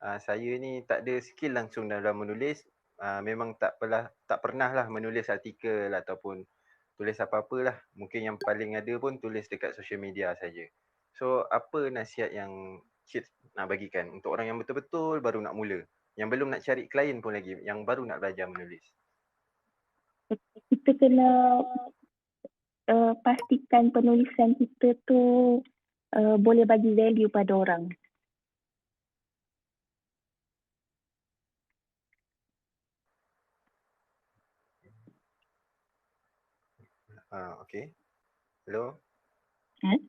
Saya ni tak ada skill langsung dalam menulis, memang tak pernah lah menulis artikel ataupun tulis apa-apa lah. Mungkin yang paling ada pun tulis dekat social media saja. So, apa nasihat yang Cik nak bagikan untuk orang yang betul-betul baru nak mula, yang belum nak cari klien pun lagi, yang baru nak belajar menulis? Kita kena pastikan penulisan kita tu boleh bagi value pada orang. Okey. Hello? Hmm?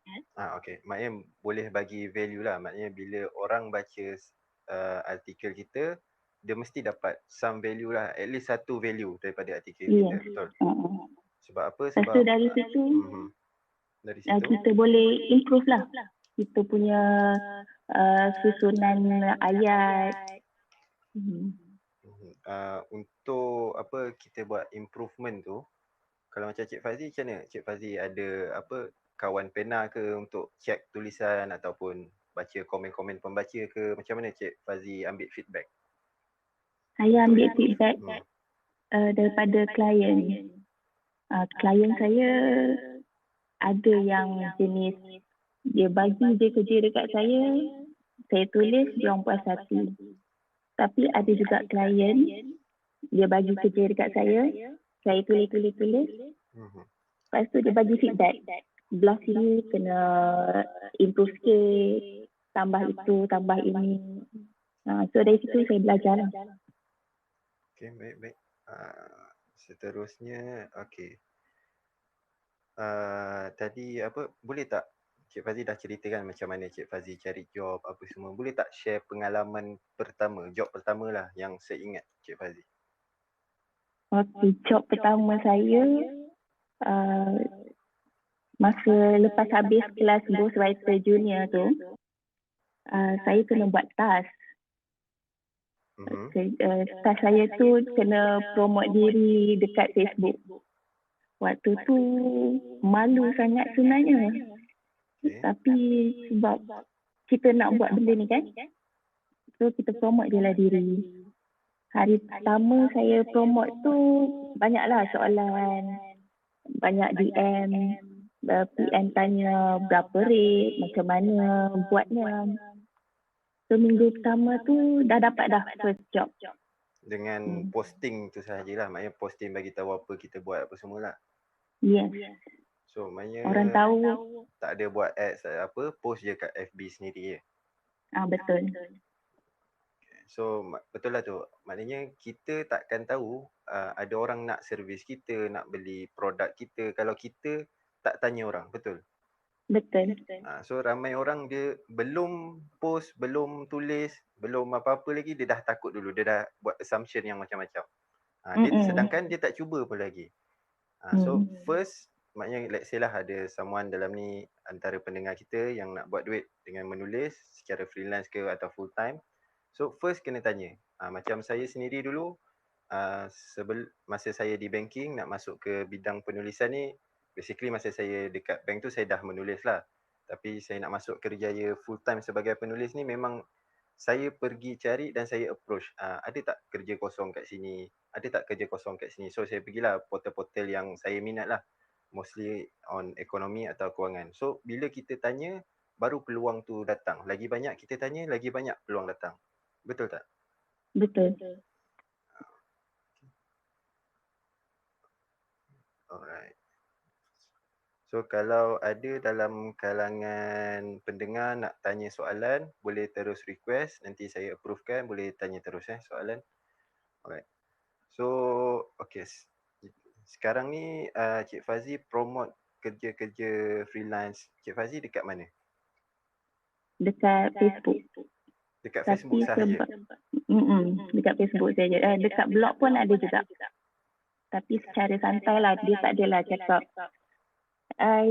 Okey. Maknanya boleh bagi value lah. Maknanya bila orang baca artikel kita, dia mesti dapat some value lah. At least satu value daripada artikel Ya. kita. Betul? Sebab apa? Lepas tu Sebab dari situ dari situ kita boleh improve lah kita punya susunan ayat. Untuk apa kita buat improvement tu, kalau macam Cik Fazi macam mana? Cik Fazi ada apa kawan pena ke untuk check tulisan ataupun baca komen-komen pembaca ke? Macam mana Cik Fazi ambil feedback? Saya ambil feedback daripada klien. Klien saya ada yang jenis dia bagi je kerja dekat saya tulis, dia orang puas hati. Tapi ada juga klien, dia bagi kerja dekat saya tulis. Lepas tu dia bagi feedback. Belah sini kena improve sikit, tambah itu, tambah ini. So dari situ saya belajar lah. Okey, baik. Seterusnya, okey. Tadi apa, boleh tak Cik Fazi dah ceritakan macam mana Cik Fazi cari job apa semua. Boleh tak share pengalaman pertama, job pertama lah yang saya ingat Cik Fazi? Okey, job pertama saya masa lepas habis kelas Ghostwriter Junior tu, saya kena buat task. Task saya tu kena promote diri dekat Facebook. Waktu tu malu sangat sebenarnya. Tapi sebab kita nak buat benda ni kan, so kita promote je lah diri. Hari pertama saya promote tu banyaklah soalan, banyak DM, PM tanya berapa rate, macam mana buatnya. So minggu pertama tu dah dapat dah first job. Dengan posting tu sahajalah, maknanya posting bagi tahu apa kita buat apa semualah. Yes. So maknanya orang tahu. Tak ada buat ads apa, post je kat FB sendiri je. Betul. So betul lah tu. Maknanya kita takkan tahu ada orang nak servis kita, nak beli produk kita kalau kita tak tanya orang, betul? Betul. So ramai orang dia belum post, belum tulis, belum apa-apa lagi dia dah takut dulu, dia dah buat assumption yang macam-macam. Sedangkan dia tak cuba pun lagi. So first, maknanya let's say lah ada someone dalam ni antara pendengar kita yang nak buat duit dengan menulis secara freelance ke atau full time. So first kena tanya. Macam saya sendiri dulu, masa saya di banking nak masuk ke bidang penulisan ni, basically masa saya dekat bank tu saya dah menulis lah. Tapi saya nak masuk kerjaya full time sebagai penulis ni memang saya pergi cari dan saya approach. Ada tak kerja kosong kat sini? Ada tak kerja kosong kat sini? So saya pergilah portal-portal yang saya minat lah. Mostly on ekonomi atau kewangan. So bila kita tanya, baru peluang tu datang. Lagi banyak kita tanya, lagi banyak peluang datang. Betul tak? Betul. Alright. So kalau ada dalam kalangan pendengar nak tanya soalan, boleh terus request. Nanti saya approvekan, boleh tanya terus soalan. Alright. So, okay. Sekarang ni Cik Fazi promote kerja-kerja freelance Cik Fazi dekat mana? Dekat Facebook. Dekat Facebook sahaja? Dekat Facebook saja. Dekat blog pun ada juga. Tapi secara santai lah, dia tak adalah cakap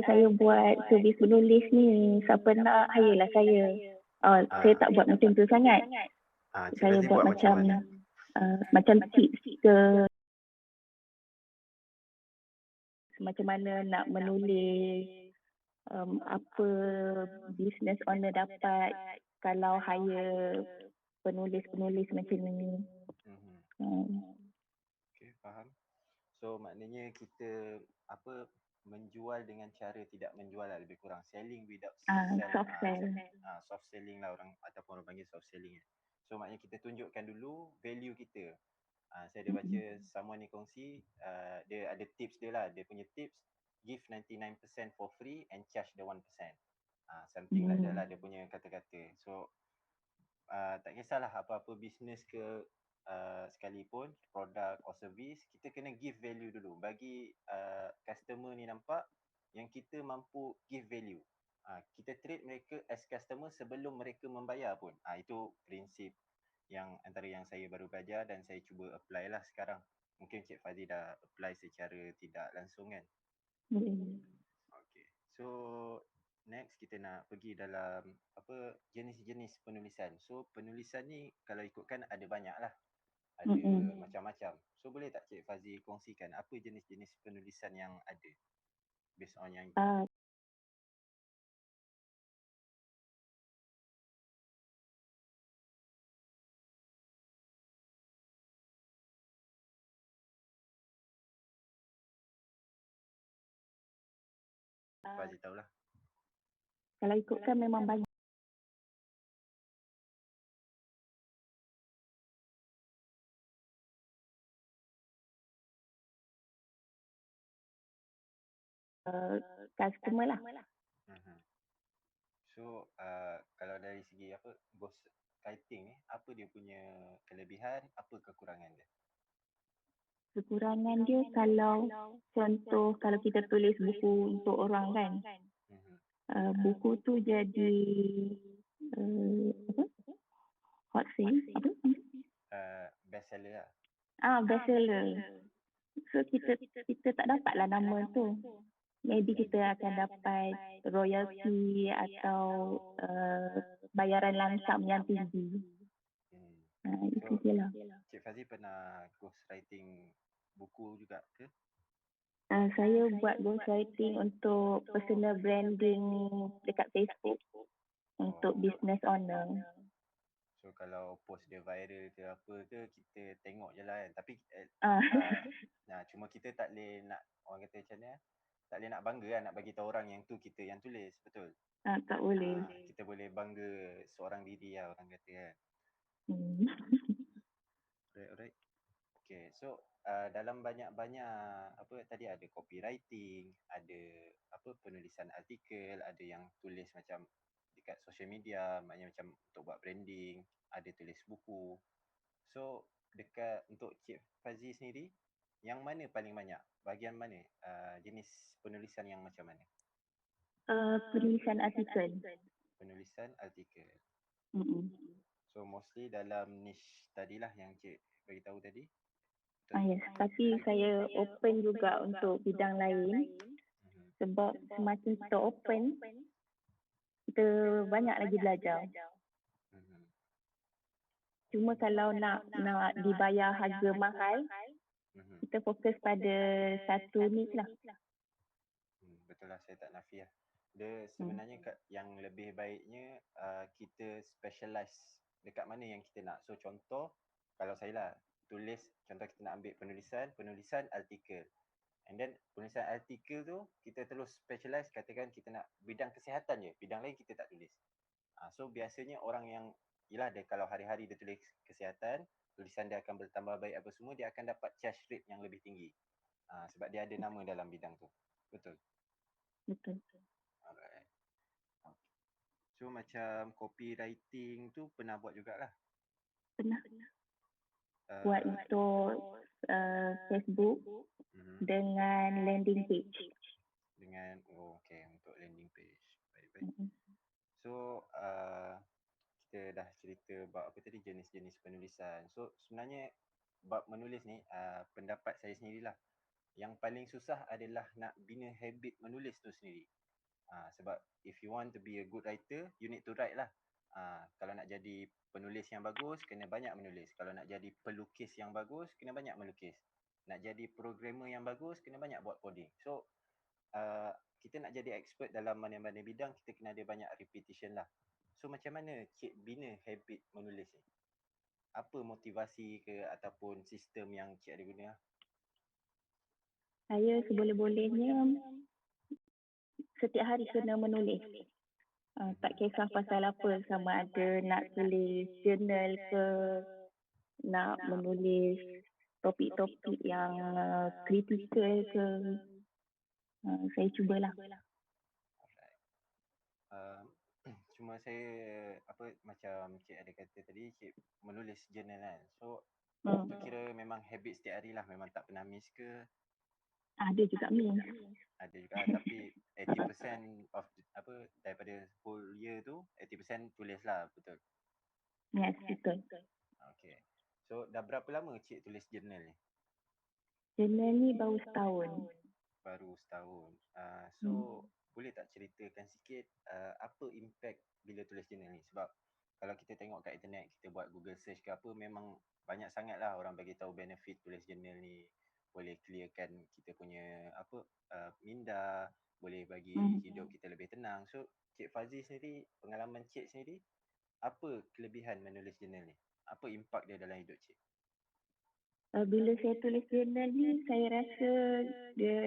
saya buat servis menulis ni, siapa nak hirelah saya. Saya tak buat macam tu sangat. Saya buat macam tips ke macam mana nak menulis, apa business owner dapat kalau hire penulis-penulis macam ni. Okay, faham. So maknanya kita menjual dengan cara tidak menjual lah, lebih kurang selling without Soft sell. Soft selling lah orang ataupun orang panggil soft selling. So maknanya kita tunjukkan dulu value kita. Saya ada baca someone ni kongsi, dia ada tips dia lah, dia punya tips give 99% for free and charge the 1%. Something like that lah dia punya kata-kata. So tak kisahlah apa-apa bisnes ke sekalipun, produk or service, kita kena give value dulu. Bagi customer ni nampak yang kita mampu give value. Kita treat mereka as customer sebelum mereka membayar pun. Itu prinsip yang antara yang saya baru belajar dan saya cuba apply lah sekarang. Mungkin Cik Fazli dah apply secara tidak langsung kan? Okay. So next kita nak pergi dalam jenis-jenis penulisan. So penulisan ni kalau ikutkan ada banyak lah. Ada macam-macam. So boleh tak Cik Fazli kongsikan apa jenis-jenis penulisan yang ada? Based on yang Fazli tahulah. Kalau ikutkan memang banyak. Customer lah. So kalau dari segi ghost writing ni, apa dia punya kelebihan, apa kekurangan dia? Kekurangan dia kalau contoh kalau kita tulis buku untuk orang kan, buku tu jadi hot sale, Bestseller lah. Bestseller. So kita tak dapatlah nama tu. Maybe kita akan dapat royalty atau bayaran langsam yang tinggi. Itu je lah. Cik Fazli pernah ghostwriting buku juga ke? Saya buat ghostwriting untuk personal branding dekat Facebook untuk business owner. So kalau post dia viral ke apa ke, kita tengok je lah kan. Tapi cuma kita tak boleh nak, orang kata macam mana, tak boleh nak bangga lah, nak bagi tahu orang yang tu kita yang tulis, betul? Tak boleh. Kita boleh bangga seorang diri lah orang kata kan. Alright. Okay, so dalam banyak-banyak tadi ada copywriting, ada penulisan artikel, ada yang tulis macam dekat social media, maknanya macam untuk buat branding, ada tulis buku. So dekat untuk Cik Fazli sendiri, yang mana paling banyak? Bahagian mana? Jenis penulisan yang macam mana? Penulisan artikel. Penulisan artikel. So mostly dalam niche tadilah yang Cik beritahu tadi. Yes, tapi saya open juga untuk bidang lain. Sebab semakin kita open, kita banyak lagi belajar. Cuma kalau nak dibayar harga mahal, kita fokus pada satu niche lah. Betul lah, saya tak nafi lah. Dia sebenarnya yang lebih baiknya kita specialize dekat mana yang kita nak. So contoh, kalau saya lah tulis, contoh kita nak ambil penulisan artikel. And then penulisan artikel tu kita terus specialize, katakan kita nak bidang kesihatan je, bidang lain kita tak tulis. So biasanya orang yang, yelah dia kalau hari-hari dia tulis kesihatan, tulisan dia akan bertambah baik apa semua, dia akan dapat charge rate yang lebih tinggi. Sebab dia ada nama dalam bidang tu. Betul? Betul. Alright. So macam copywriting tu pernah buat jugalah? Pernah. Buat untuk Facebook dengan landing page. Untuk landing page. Baik-baik. So kita dah cerita bab jenis-jenis penulisan. So sebenarnya bab menulis ni pendapat saya sendirilah, yang paling susah adalah nak bina habit menulis tu sendiri. Sebab if you want to be a good writer, you need to write lah. Kalau nak jadi penulis yang bagus, kena banyak menulis. Kalau nak jadi pelukis yang bagus, kena banyak melukis. Nak jadi programmer yang bagus, kena banyak buat coding. So kita nak jadi expert dalam mana-mana bidang, kita kena ada banyak repetition lah. So macam mana Cik bina habit menulis ni? apa motivasi ke ataupun sistem yang cik ada guna? Saya seboleh-bolehnya setiap hari kena menulis. Tak kisah pasal apa, sama ada nak tulis jurnal ke, nak menulis topik-topik yang kritikal ke, saya cubalah. Alright. Cuma saya macam cik ada kata tadi, cik menulis jurnal kan. So itu kira memang habit setiap hari lah, memang tak pernah miss ke? Ada juga miss. Ada juga tapi 80% of daripada whole year tu 80% tulis lah, betul? Yes, betul. Okay. So dah berapa lama cik tulis jurnal ni? Jurnal ni baru setahun. Baru setahun. So boleh tak ceritakan sikit apa impact bila tulis jurnal ni? Sebab kalau kita tengok kat internet, kita buat Google search ke apa, memang banyak sangat lah orang bagi tahu benefit tulis jurnal ni. Boleh clearkan kita punya minda, boleh bagi hidup kita lebih tenang. So Cik Fazi sendiri, pengalaman cik sendiri, apa kelebihan menulis jurnal ni? Apa impak dia dalam hidup cik? Bila saya tulis jurnal ni, saya rasa dia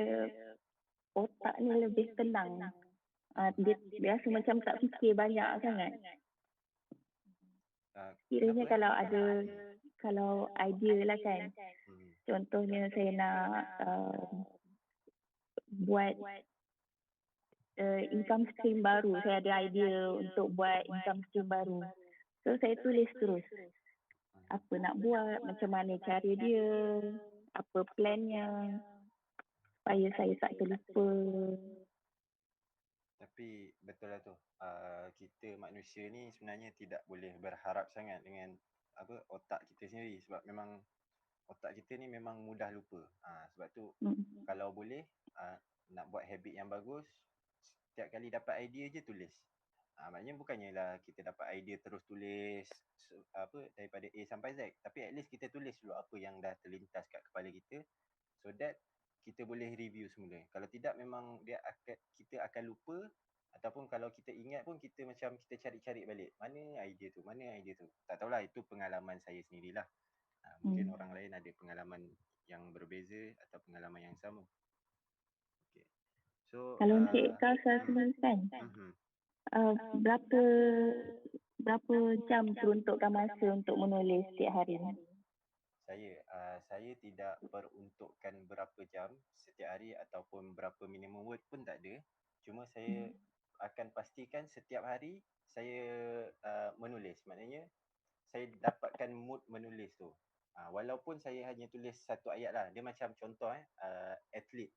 otak ni lebih tenang. Dia rasa macam tak fikir banyak sangat. Kiranya kalau idea lah kan. Contohnya saya nak buat income stream baru. Saya ada idea untuk buat income stream baru. So saya tulis terus. Apa nak buat, macam mana cara dia, apa plannya, supaya saya tak terlupa. Tapi betul lah tu, kita manusia ni sebenarnya tidak boleh berharap sangat dengan otak kita sendiri, sebab memang otak kita ni memang mudah lupa. Sebab tu kalau boleh nak buat habit yang bagus, setiap kali dapat idea je tulis. Maknanya bukannya lah kita dapat idea terus tulis daripada A sampai Z, tapi at least kita tulis dulu apa yang dah terlintas kat kepala kita, so that kita boleh review semula. Kalau tidak, memang kita akan lupa, ataupun kalau kita ingat pun kita macam kita cari-cari balik, mana idea tu. Tak tahulah, itu pengalaman saya sendirilah. Mungkin orang lain ada pengalaman yang berbeza atau pengalaman yang sama. Okay. So kalau Encik Kausa sendiri kan, berapa jam peruntukkan masa untuk menulis setiap hari? Saya tidak peruntukkan berapa jam setiap hari ataupun berapa minimum word pun tak ada. Cuma saya akan pastikan setiap hari saya menulis. Maknanya saya dapatkan mood menulis tu. Walaupun saya hanya tulis satu ayat lah. Dia macam contoh atlet.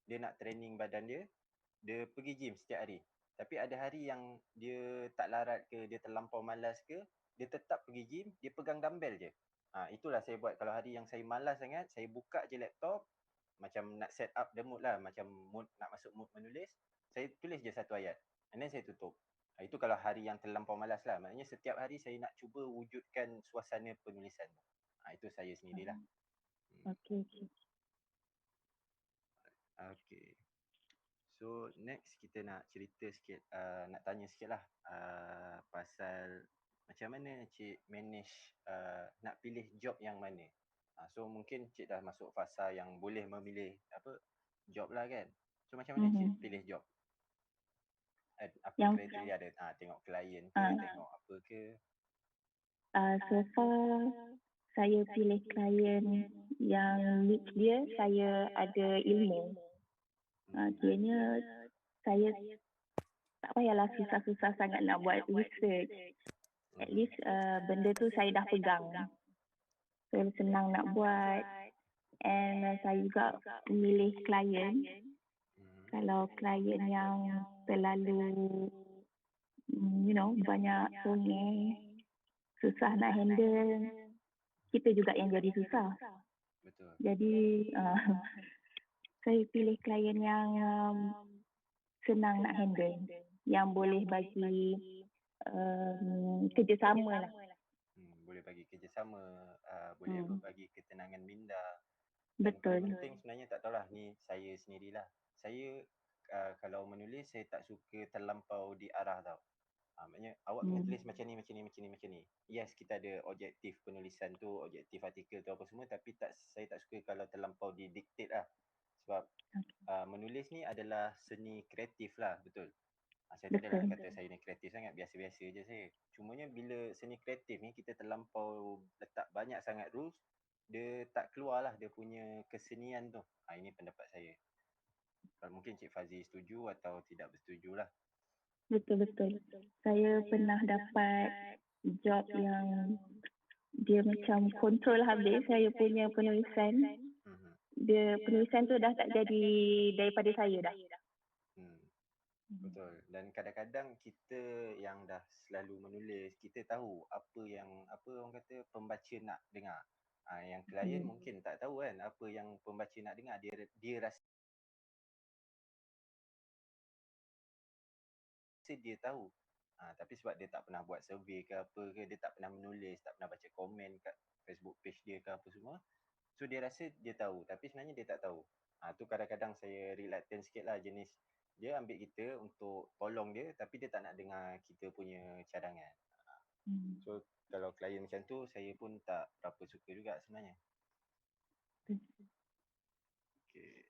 Dia nak training badan dia, dia pergi gym setiap hari. Tapi ada hari yang dia tak larat ke, dia terlampau malas ke, dia tetap pergi gym, dia pegang dumbbell je. Itulah saya buat. Kalau hari yang saya malas sangat, saya buka je laptop, macam nak set up the mood lah, macam mood, nak masuk mood menulis, saya tulis je satu ayat, and then saya tutup. Itu kalau hari yang terlampau malas lah. Maknanya setiap hari saya nak cuba wujudkan suasana penulisan. Itu saya sendirilah. Okay. Okay. So next kita nak cerita sikit, nak tanya sikit lah pasal macam mana cik manage nak pilih job yang mana. So mungkin cik dah masuk fasa yang boleh memilih job lah kan. So macam mana cik pilih job? Apa kriteria ada? Tengok klien ke, tengok apa ke? So far saya pilih klien yang niche dia, saya ada ilmu. Kiranya saya tak payahlah susah-susah sangat nak buat research. At least benda tu saya dah pegang. So senang nak buat. And saya juga memilih klien. Kalau klien yang terlalu banyak songeh, susah nak handle, kita juga yang jadi susah. Betul. Jadi saya pilih klien yang senang nak handle, yang boleh bagi kerjasama lah. Boleh bagi kerjasama, boleh bagi ketenangan minda. Dan Betul. paling penting sebenarnya, tak tahulah, ni saya sendirilah. Saya kalau menulis, saya tak suka terlampau diarah tau. Maknanya awak kena tulis macam ni, macam ni, macam ni, macam ni. Yes, kita ada objektif penulisan tu, objektif artikel tu apa semua, tapi saya tak suka kalau terlampau didiktate lah. Sebab menulis ni adalah seni kreatif lah, betul. Saya tak adalah nak kata saya ni kreatif sangat, biasa-biasa je saya. Cumanya bila seni kreatif ni kita terlampau letak banyak sangat rules, dia tak keluar lah dia punya kesenian tu. Ini pendapat saya. Kalau mungkin Cik Fazi setuju atau tidak bersetuju lah. Betul-betul. Saya pernah dapat job yang dia macam kontrol habis saya punya penulisan. Dia penulisan tu dah tak jadi daripada saya dah. Betul. Dan kadang-kadang kita yang dah selalu menulis, kita tahu apa orang kata pembaca nak dengar. Yang klien mungkin tak tahu kan apa yang pembaca nak dengar. Dia rasa dia tahu. Tapi sebab dia tak pernah buat survey ke apa ke, dia tak pernah menulis, tak pernah baca komen kat Facebook page dia ke apa semua. So dia rasa dia tahu, tapi sebenarnya dia tak tahu. Tu kadang-kadang saya reluctant sikit lah, jenis dia ambil kita untuk tolong dia, tapi dia tak nak dengar kita punya cadangan. So kalau klien macam tu, saya pun tak berapa suka juga sebenarnya. Okay.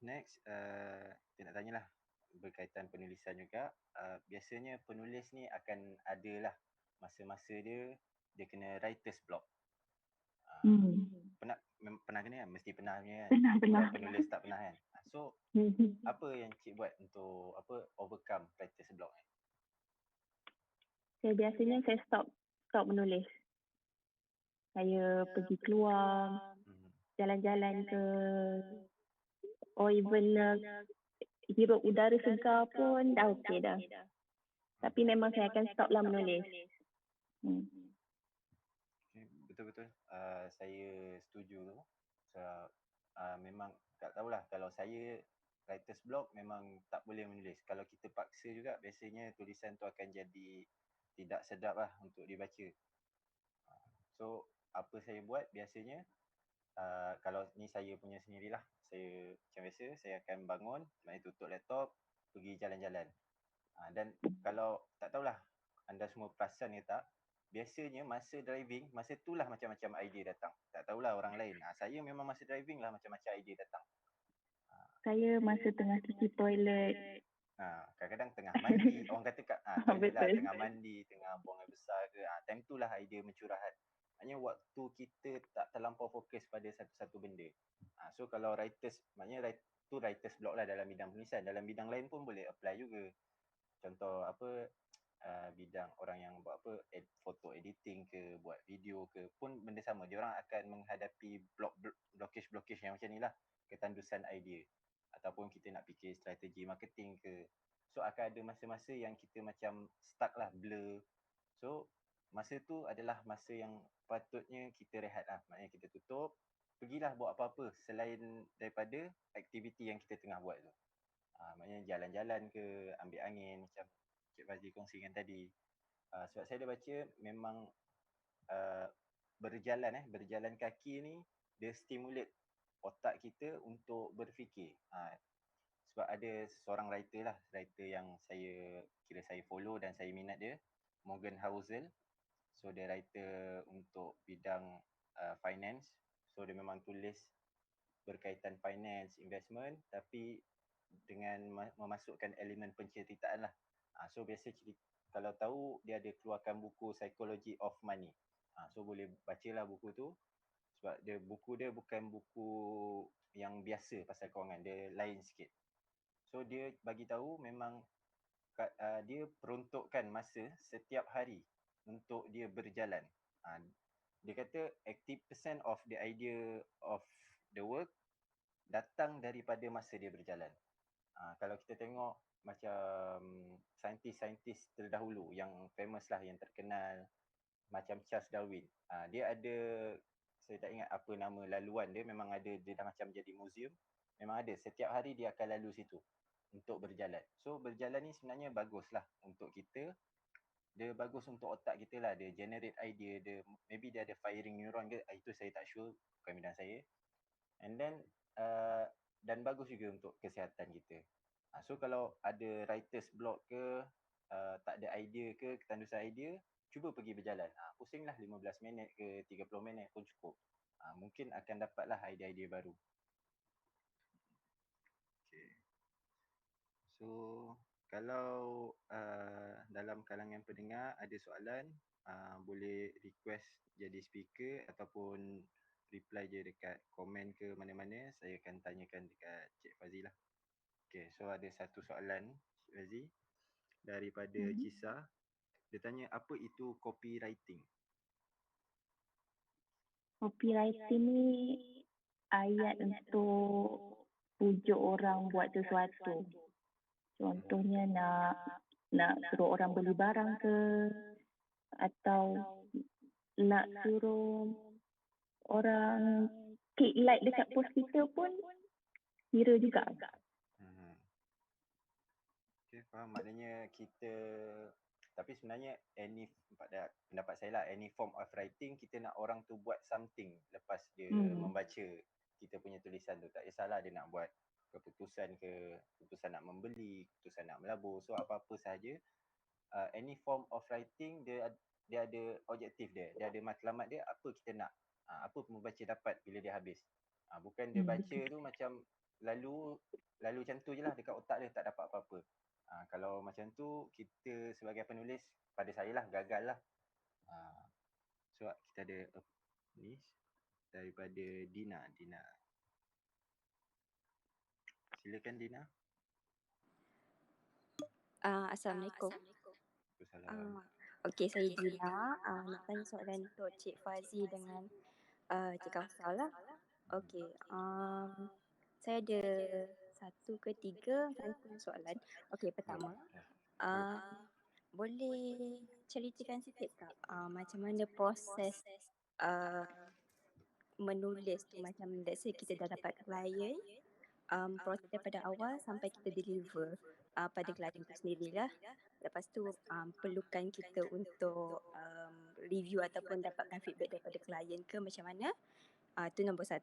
Next, kita nak tanyalah berkaitan penulisan juga. Biasanya penulis ni akan adalah masa-masa dia kena writer's block. Pernah kena kan? Mesti pernah punya kan? Pernah. Penulis tak pernah kan? So, apa yang Cik buat untuk overcome writer's block ni? Biasanya saya stop menulis. Saya pergi keluar, jalan-jalan ke, or even hirup udara segar pun dah okey dah. Tapi memang saya akan stop lah menulis. Betul-betul. Saya setuju tu. Memang tak tahulah, kalau saya writer's block memang tak boleh menulis. Kalau kita paksa juga, biasanya tulisan tu akan jadi tidak sedap lah untuk dibaca. So, apa saya buat biasanya, kalau ni saya punya sendirilah, saya macam biasa, saya akan bangun, tutup laptop, pergi jalan-jalan. Dan kalau tak tahulah anda semua perasan ke tak, biasanya masa driving, masa itulah macam-macam idea datang. Tak tahulah orang lain. Saya memang masa driving lah macam-macam idea datang. Saya masa tengah cuci toilet. Kadang-kadang tengah mandi, orang kata toilet lah, tengah mandi, tengah buang air besar ke, time tu lah idea mencurahat. Maknanya waktu kita tak terlampau fokus pada satu-satu benda. So kalau writers, maknanya tu writers block lah dalam bidang penulisan. Dalam bidang lain pun boleh apply juga. Contoh bidang orang yang buat foto editing ke, buat video ke, pun benda sama. Dia orang akan menghadapi blockage yang macam ni lah, ketandusan idea. Ataupun kita nak fikir strategi marketing ke. So akan ada masa-masa yang kita macam stuck lah, blur. So masa tu adalah masa yang patutnya kita rehat lah. Maknanya kita tutup, pergilah buat apa-apa selain daripada aktiviti yang kita tengah buat tu. Maknanya jalan-jalan ke, ambil angin macam Cik Fazli kongsikan tadi. Sebab saya dah baca memang berjalan kaki ni dia stimulate otak kita untuk berfikir. Sebab ada seorang writer yang saya follow dan saya minat dia, Morgan Housel. So dia writer untuk bidang finance. So dia memang tulis berkaitan finance, investment, tapi dengan memasukkan elemen penceritaan lah. So biasa kalau tahu dia ada keluarkan buku Psychology of Money. So boleh bacalah buku tu. Sebab buku dia bukan buku yang biasa pasal kewangan, dia lain sikit. So dia bagi tahu memang dia peruntukkan masa setiap hari untuk dia berjalan. Dia kata 80% of the idea of the work datang daripada masa dia berjalan. Kalau kita tengok macam saintis-saintis terdahulu yang famous lah, yang terkenal, macam Charles Darwin. Dia ada, saya tak ingat apa nama laluan dia, memang ada, dia dah macam jadi museum. Memang ada, setiap hari dia akan lalu situ untuk berjalan. So berjalan ni sebenarnya bagus lah untuk kita. Dia bagus untuk otak kita lah, dia generate idea, maybe dia ada firing neuron ke, itu saya tak sure, bukan bidang saya. And then dan bagus juga untuk kesihatan kita. So kalau ada writer's block ke, tak ada idea ke, ketandusan idea, cuba pergi berjalan. Pusinglah 15 minit ke 30 minit pun cukup. Mungkin akan dapatlah idea-idea baru. Okay. So, kalau dalam kalangan pendengar ada soalan, boleh request jadi speaker ataupun reply je dekat komen ke mana-mana. Saya akan tanyakan dekat Cik Fazi lah. Okay, so ada satu soalan Cik Fazi daripada Cisa. Dia tanya apa itu copywriting? Copywriting ni ayat untuk pujuk orang buat sesuatu. Contohnya nak suruh orang beli barang ke, atau nak suruh orang klik like dekat post kita pun kira juga. Okay, faham. Maknanya kita, tapi sebenarnya pendapat saya lah, any form of writing kita nak orang tu buat something lepas dia membaca kita punya tulisan tu. Tak kisahlah dia nak buat keputusan ke, keputusan nak membeli, keputusan nak melabur. So apa-apa sahaja, any form of writing dia ada objektif dia. Dia ada matlamat dia, apa kita nak, apa pembaca dapat bila dia habis. Bukan dia baca tu macam lalu macam tu je lah dekat otak dia, tak dapat apa-apa. Kalau macam tu, kita sebagai penulis, pada saya lah, gagal lah. So kita ada ni daripada Dina. Silakan Dina. Assalamualaikum. Okey, saya Dina. Nak tanya soalan untuk Cik Fazi dengan Cik Kausa lah. Okey, saya ada 1 ke 3 soalan. Okey, pertama, boleh ceritakan sikit tak macam mana proses menulis tu, macam let's say kita dah dapat klien, proses daripada awal sampai kita deliver pada klien tu sendirilah. Lepas tu perlukan kita untuk review ataupun dapatkan feedback daripada klien ke macam mana. Tu nombor 1.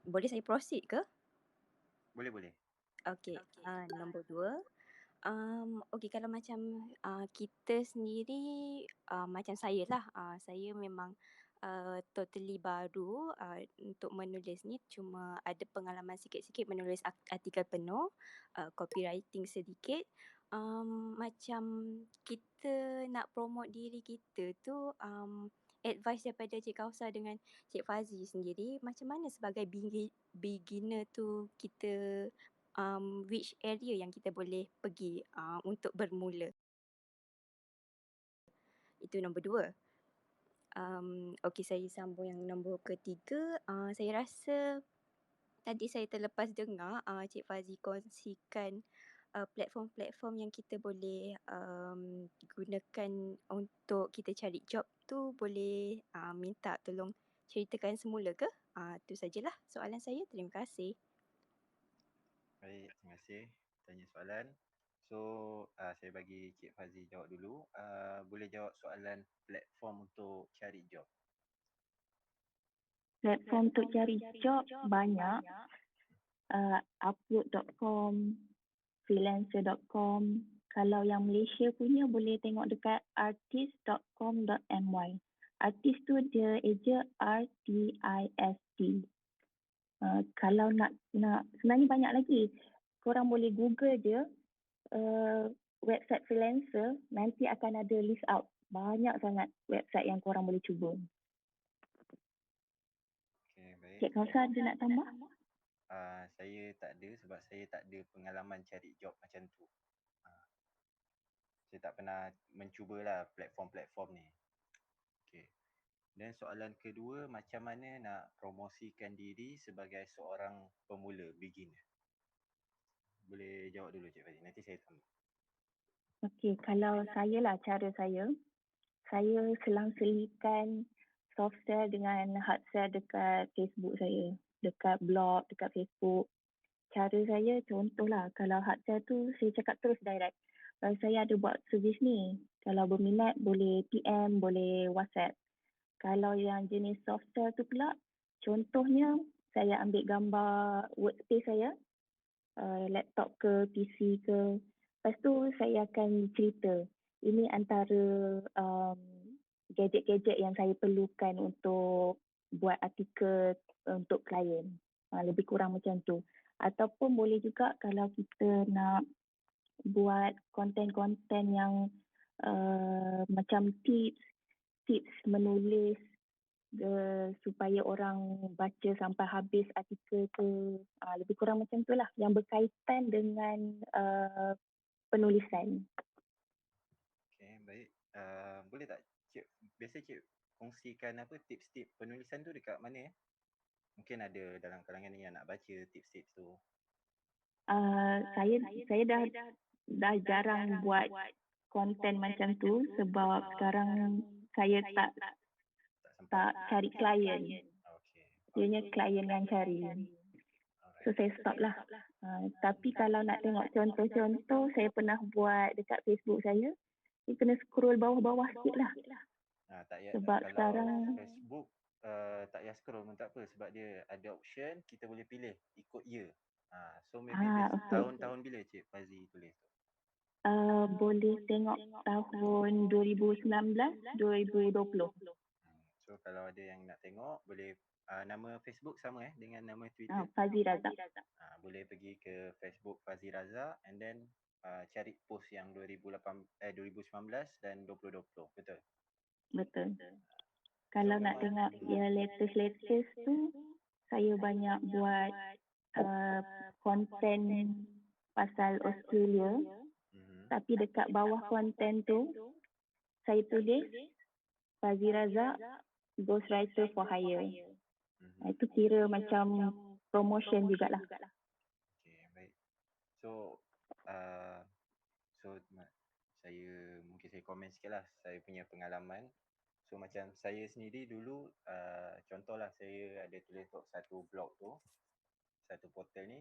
Boleh saya proceed ke? Boleh. Okey, nombor 2. Okey, kalau macam kita sendiri, macam saya lah, saya memang totally baru untuk menulis ni, cuma ada pengalaman sikit-sikit menulis artikel penuh, copywriting sedikit. Macam kita nak promote diri kita tu, advice daripada Cik Kausa dengan Cik Fazi sendiri, macam mana sebagai beginner tu kita which area yang kita boleh pergi untuk bermula. Itu nombor 2. Okey, saya sambung yang nombor ketiga. Saya rasa tadi saya terlepas dengar Cik Fazi kongsikan platform-platform yang kita boleh gunakan untuk kita cari job tu. Boleh minta tolong ceritakan semula ke? Itu sajalah soalan saya. Terima kasih. Baik, terima kasih tanya soalan. So, saya bagi Cik Fazi jawab dulu. Boleh jawab soalan platform untuk cari job. Platform untuk cari job banyak. Upwork.com, freelancer.com. Kalau yang Malaysia punya boleh tengok dekat artist.com.my. Artist tu dia eja RTIST. Kalau nak sebenarnya banyak lagi. Korang boleh Google je website freelancer, nanti akan ada list out. Banyak sangat website yang korang boleh cuba. Okay, baik. Cik Kausa ada nak tambah? Saya tak ada sebab saya tak ada pengalaman cari job macam tu. Saya tak pernah mencubalah platform-platform ni. Okay. Dan soalan kedua, macam mana nak promosikan diri sebagai seorang pemula, beginner? Boleh jawab dulu Cik Fazi, nanti saya tambah. Okey, kalau saya lah cara saya selang-selitkan soft sell dengan hard sell dekat Facebook saya, dekat blog, dekat Facebook. Cara saya contohlah, kalau hard sell tu saya cakap terus direct. Saya ada buat servis ni, kalau berminat boleh PM, boleh WhatsApp. Kalau yang jenis soft sell tu pula, contohnya saya ambil gambar workspace saya, laptop ke PC ke, Lepas tu saya akan cerita. Ini antara gadget-gadget yang saya perlukan untuk buat artikel untuk klien. Lebih kurang macam tu. Ataupun boleh juga kalau kita nak buat konten-konten yang macam tips menulis supaya orang baca sampai habis artikel tu, lebih kurang macam tu lah, yang berkaitan dengan penulisan. Okay, baik. Boleh tak Cik, biasa Cik kongsikan apa tips-tips penulisan tu dekat mana ya? Mungkin ada dalam kalangan ni yang nak baca tips-tips tu. Saya dah jarang buat konten macam tu sebab sekarang saya tak cari klien. Okay. Ianya klien yang cari. So saya stop lah. Tapi kalau nak tengok contoh-contoh, saya pernah buat dekat Facebook saya. Dia kena scroll bawah-bawah sikit lah. Tak payah, Sebab kalau sekarang Facebook tak payah scroll pun tak apa sebab dia ada option kita boleh pilih ikut year. So maybe tahun-tahun bila Cik Fazi tulis tu? Boleh tengok tahun 2019, 2020. So kalau ada yang nak tengok boleh nama Facebook sama dengan nama Twitter. Fazi Razak. Boleh pergi ke Facebook Fazi Razak and then cari post yang 2019 dan 2020. Betul? Betul. Kalau nak tengok yang latest tu, saya banyak buat konten pasal Australia. Tapi dekat bawah konten tu, saya tulis Fazi Razak, Ghostwriter for Hire. Itu kira macam promotion jugalah. Okay, baik. So, mungkin saya komen sikit lah saya punya pengalaman. So macam saya sendiri dulu, contohlah saya ada tulis untuk satu blog tu, satu portal ni.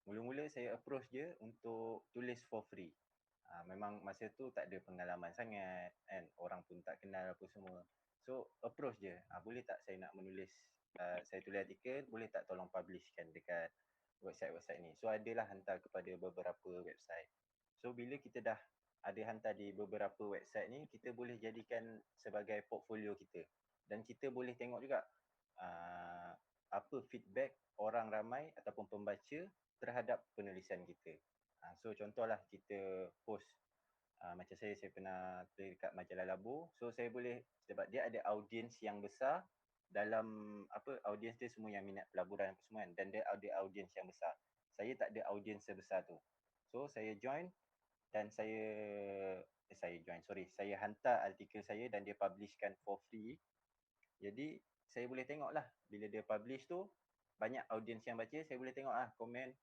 Mula-mula saya approach dia untuk tulis for free. Memang masa tu tak ada pengalaman sangat kan, orang pun tak kenal apa semua. So approach je, boleh tak saya nak menulis, saya tulis artikel, boleh tak tolong publishkan dekat website-website ni. So adalah hantar kepada beberapa website. So bila kita dah ada hantar di beberapa website ni, kita boleh jadikan sebagai portfolio kita. Dan kita boleh tengok juga apa feedback orang ramai ataupun pembaca terhadap penulisan kita. So contohlah kita post macam saya pernah tulis dekat majalah Labu. So saya boleh, sebab dia ada audiens yang besar dalam audiens dia semua yang minat pelaburan apa semua kan, dan dia ada audiens yang besar. Saya tak ada audiens sebesar tu. So saya join dan saya hantar artikel saya dan dia publishkan for free. Jadi saya boleh tengok lah bila dia publish tu banyak audiens yang baca, saya boleh tengok komen,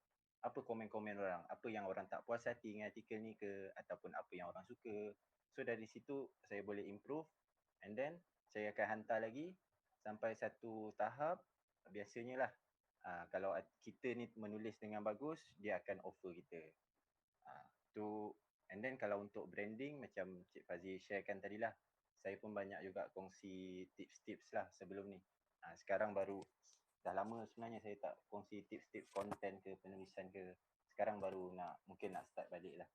apa komen-komen orang, apa yang orang tak puas hati dengan artikel ni ke, ataupun apa yang orang suka. So dari situ saya boleh improve and then saya akan hantar lagi sampai satu tahap, biasanya lah kalau kita ni menulis dengan bagus, dia akan offer kita. And then kalau untuk branding macam Cik Fazi sharekan tadi lah, saya pun banyak juga kongsi tips-tips lah sebelum ni. Sekarang baru, dah lama sebenarnya saya tak kongsi tips-tips konten ke penulisan ke. Sekarang baru mungkin nak start balik lah.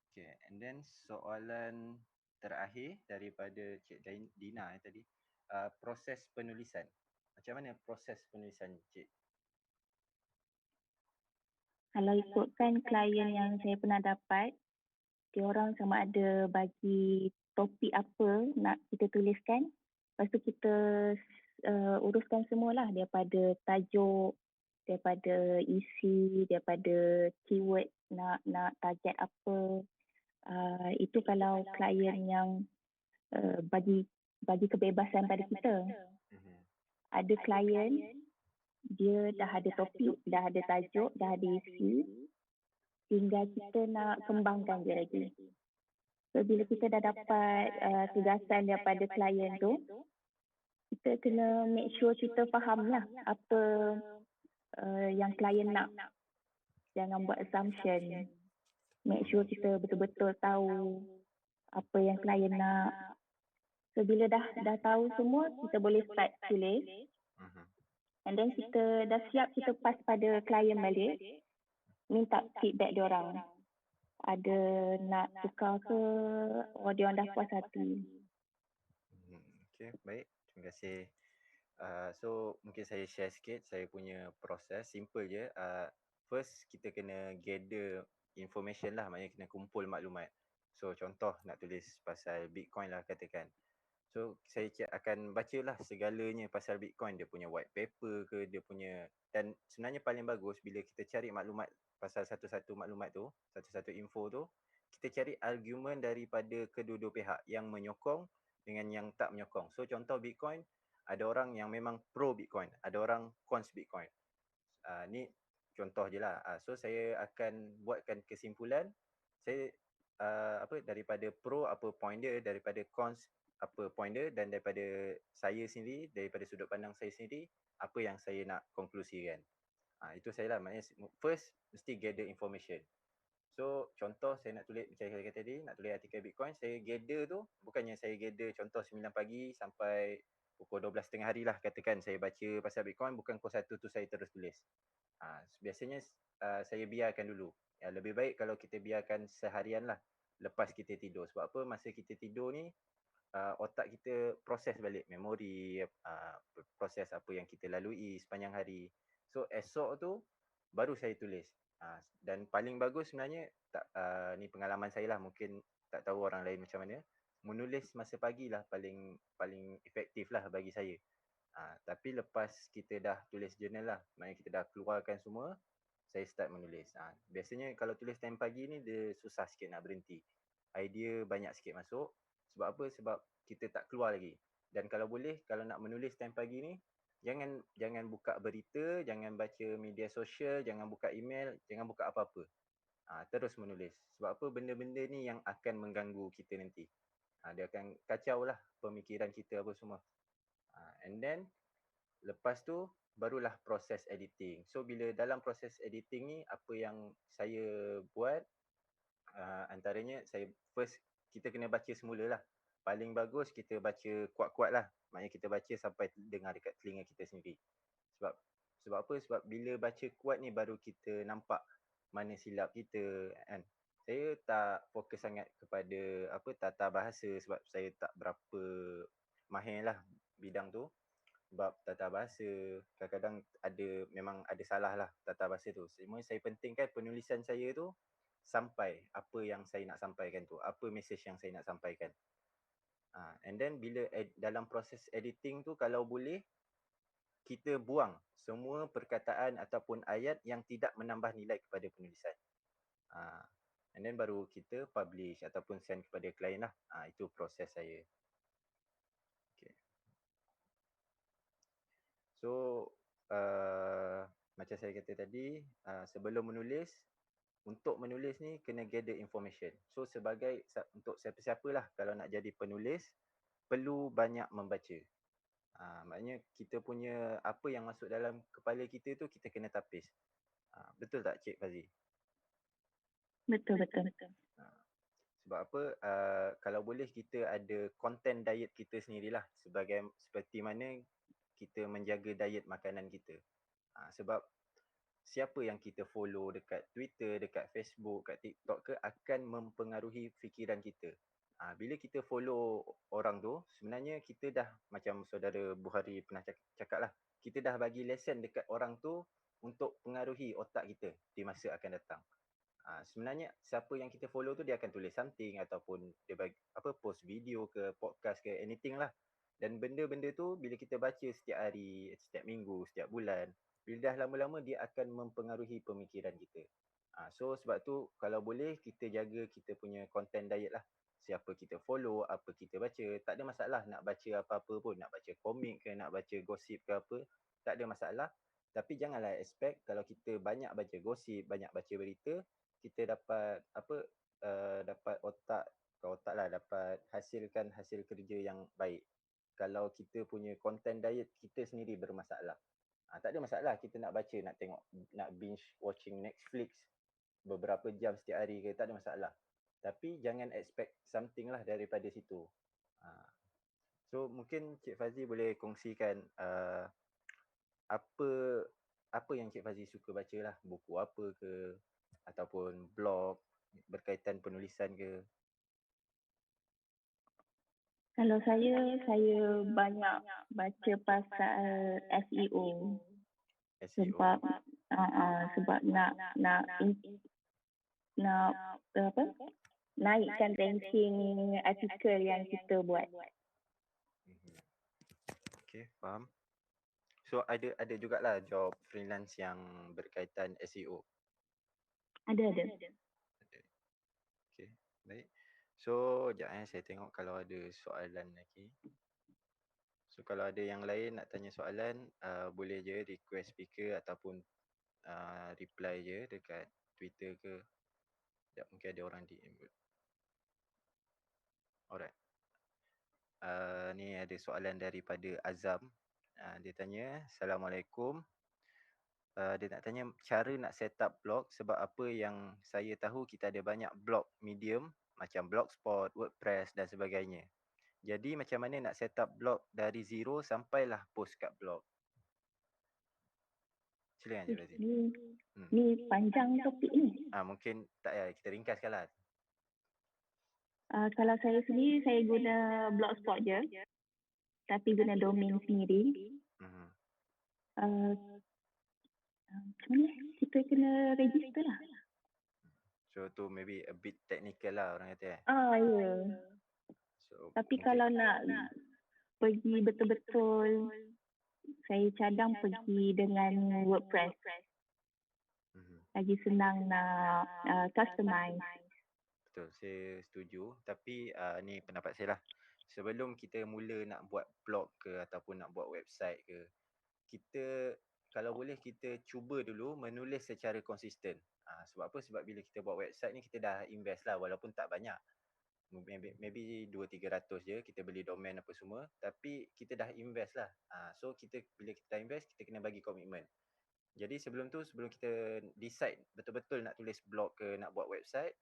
Okay, and then soalan terakhir daripada Cik Dina tadi, proses penulisan. Macam mana proses penulisan Cik? Kalau ikutkan klien yang saya pernah dapat, dia orang sama ada bagi topik apa nak kita tuliskan. Lepas tu kita uruskan semualah, daripada tajuk, daripada isi, daripada keyword nak target apa. Itu kalau klien yang bagi kebebasan pada kita. Ada klien dia dah ada topik, dah ada tajuk, dah ada isi, tinggal kita nak kembangkan je lagi. So bila kita dah dapat tugasan daripada klien tu, kita kena make sure kita faham lah apa yang klien nak. Jangan buat assumption. Make sure kita betul-betul tahu apa yang klien nak. So bila dah tahu semua, kita boleh start tulis. And then kita dah siap, kita pass pada klien balik. minta feedback diorang. Ada nak tukar ke, diorang dah puas hati. Okay, baik. Terima kasih. So mungkin saya share sikit saya punya proses. Simple je. First kita kena gather information lah. Maknanya kena kumpul maklumat. So contoh nak tulis pasal Bitcoin lah katakan. So saya akan bacalah segalanya pasal Bitcoin. Dia punya white paper ke, dia punya. Dan sebenarnya paling bagus bila kita cari maklumat pasal satu-satu maklumat tu, satu-satu info tu, kita cari argument daripada kedua-dua pihak yang menyokong dengan yang tak menyokong. So contoh Bitcoin, ada orang yang memang pro Bitcoin, ada orang cons Bitcoin. Ni contoh je lah. So saya akan buatkan kesimpulan, saya daripada pro apa point dia, daripada cons apa point dia, dan daripada saya sendiri, daripada sudut pandang saya sendiri, apa yang saya nak konklusikan. Itu saya lah, maknanya first mesti gather information. So contoh saya nak tulis, macam saya kata tadi, nak tulis artikel Bitcoin, saya gather tu bukannya saya gather contoh 9 pagi sampai pukul 12.30 hari lah katakan saya baca pasal Bitcoin, bukan pukul 1 tu saya terus tulis. Biasanya saya biarkan dulu. Lebih baik kalau kita biarkan seharian lah lepas kita tidur. Sebab apa, masa kita tidur ni otak kita proses balik memori, proses apa yang kita lalui sepanjang hari. So esok tu baru saya tulis. Dan paling bagus sebenarnya, ni pengalaman saya lah, mungkin tak tahu orang lain macam mana, menulis masa pagi lah paling efektif lah bagi saya. Tapi lepas kita dah tulis journal lah, maknanya kita dah keluarkan semua, saya start menulis. Biasanya kalau tulis time pagi ni dia susah sikit nak berhenti. Idea banyak sikit masuk. Sebab apa? Sebab kita tak keluar lagi. Dan kalau boleh, kalau nak menulis time pagi ni, jangan buka berita, jangan baca media sosial, jangan buka email, jangan buka apa-apa. Terus menulis. Sebab apa? Benda-benda ni yang akan mengganggu kita nanti. Dia akan kacau lah pemikiran kita apa semua. And then lepas tu barulah proses editing. So bila dalam proses editing ni, apa yang saya buat, antaranya saya first kita kena baca semula lah. Paling bagus kita baca kuat-kuat lah. Maknanya kita baca sampai dengar dekat telinga kita sendiri. Sebab apa? Sebab bila baca kuat ni baru kita nampak mana silap kita kan. Saya tak fokus sangat kepada tata bahasa sebab saya tak berapa mahir lah bidang tu. Sebab tata bahasa kadang-kadang memang ada salah lah tata bahasa tu. Semua saya pentingkan penulisan saya tu sampai apa yang saya nak sampaikan tu, apa message yang saya nak sampaikan. And then bila dalam proses editing tu, kalau boleh kita buang semua perkataan ataupun ayat yang tidak menambah nilai kepada penulisan. And then baru kita publish ataupun send kepada klien lah. Itu proses saya. Okay. So macam saya kata tadi, sebelum menulis, untuk menulis ni kena gather information. So untuk siapa-siapalah kalau nak jadi penulis, perlu banyak membaca. Maknanya kita punya apa yang masuk dalam kepala kita tu kita kena tapis. Betul tak Cik Fazi? Betul. Sebab apa, kalau boleh kita ada content diet kita sendirilah, seperti mana kita menjaga diet makanan kita. Sebab siapa yang kita follow dekat Twitter, dekat Facebook, kat TikTok ke akan mempengaruhi fikiran kita. Bila kita follow orang tu, sebenarnya kita dah, macam saudara Buhari pernah cakap lah, kita dah bagi lesson dekat orang tu untuk pengaruhi otak kita di masa akan datang. Sebenarnya siapa yang kita follow tu dia akan tulis something ataupun dia bagi post video ke, podcast ke, anything lah. Dan benda-benda tu bila kita baca setiap hari, setiap minggu, setiap bulan, bila dah lama-lama dia akan mempengaruhi pemikiran kita. So sebab tu kalau boleh kita jaga kita punya content diet lah. Siapa kita follow, apa kita baca, tak ada masalah nak baca apa-apa pun, nak baca komik ke, nak baca gosip ke apa, tak ada masalah. Tapi janganlah expect kalau kita banyak baca gosip, banyak baca berita, kita dapat dapat dapat hasilkan hasil kerja yang baik. Kalau kita punya content diet kita sendiri bermasalah. Tak ada masalah kita nak baca, nak tengok, nak binge watching Netflix beberapa jam setiap hari ke, tak ada masalah. Tapi jangan expect something lah daripada situ. So mungkin Cik Fazi boleh kongsikan apa yang Cik Fazi suka baca lah, buku apa ke, ataupun blog berkaitan penulisan ke? Kalau saya banyak baca pasal SEO. SEO. Sebab nak apa? Naikkan ranking artikel yang kita buat. Okay, faham. So ada jugalah job freelance yang berkaitan SEO. Ada. Okay, baik. So, sekejap saya tengok kalau ada soalan lagi. So, kalau ada yang lain nak tanya soalan, boleh je request speaker ataupun reply je dekat Twitter ke. Sekejap, mungkin ada orang DM. Alright. Ni ada soalan daripada Azam. Dia tanya, Assalamualaikum. Dia nak tanya cara nak set up blog sebab apa yang saya tahu kita ada banyak blog Medium macam Blogspot, WordPress dan sebagainya. Jadi macam mana nak set up blog dari zero sampailah post kat blog? Silakan je Razif. Ni panjang topik ni. Mungkin tak payah, kita ringkaskan lah. Kalau saya sendiri, saya guna Blogspot je. Tapi guna domain sendiri. Macam mana? Kita kena register lah. So tu maybe a bit technical lah orang kata. Ya. So, tapi kalau nak pergi betul-betul, saya cadang pergi dengan WordPress. Lagi senang nak customize. Betul, saya setuju. Tapi ni pendapat saya lah. Sebelum kita mula nak buat blog ke ataupun nak buat website ke, kita kalau boleh kita cuba dulu menulis secara konsisten. Sebab apa? Sebab bila kita buat website ni kita dah invest lah walaupun tak banyak. Maybe 200-300 je kita beli domain apa semua, tapi kita dah invest lah. So bila kita invest, kita kena bagi komitmen. Jadi sebelum kita decide betul-betul nak tulis blog ke nak buat website,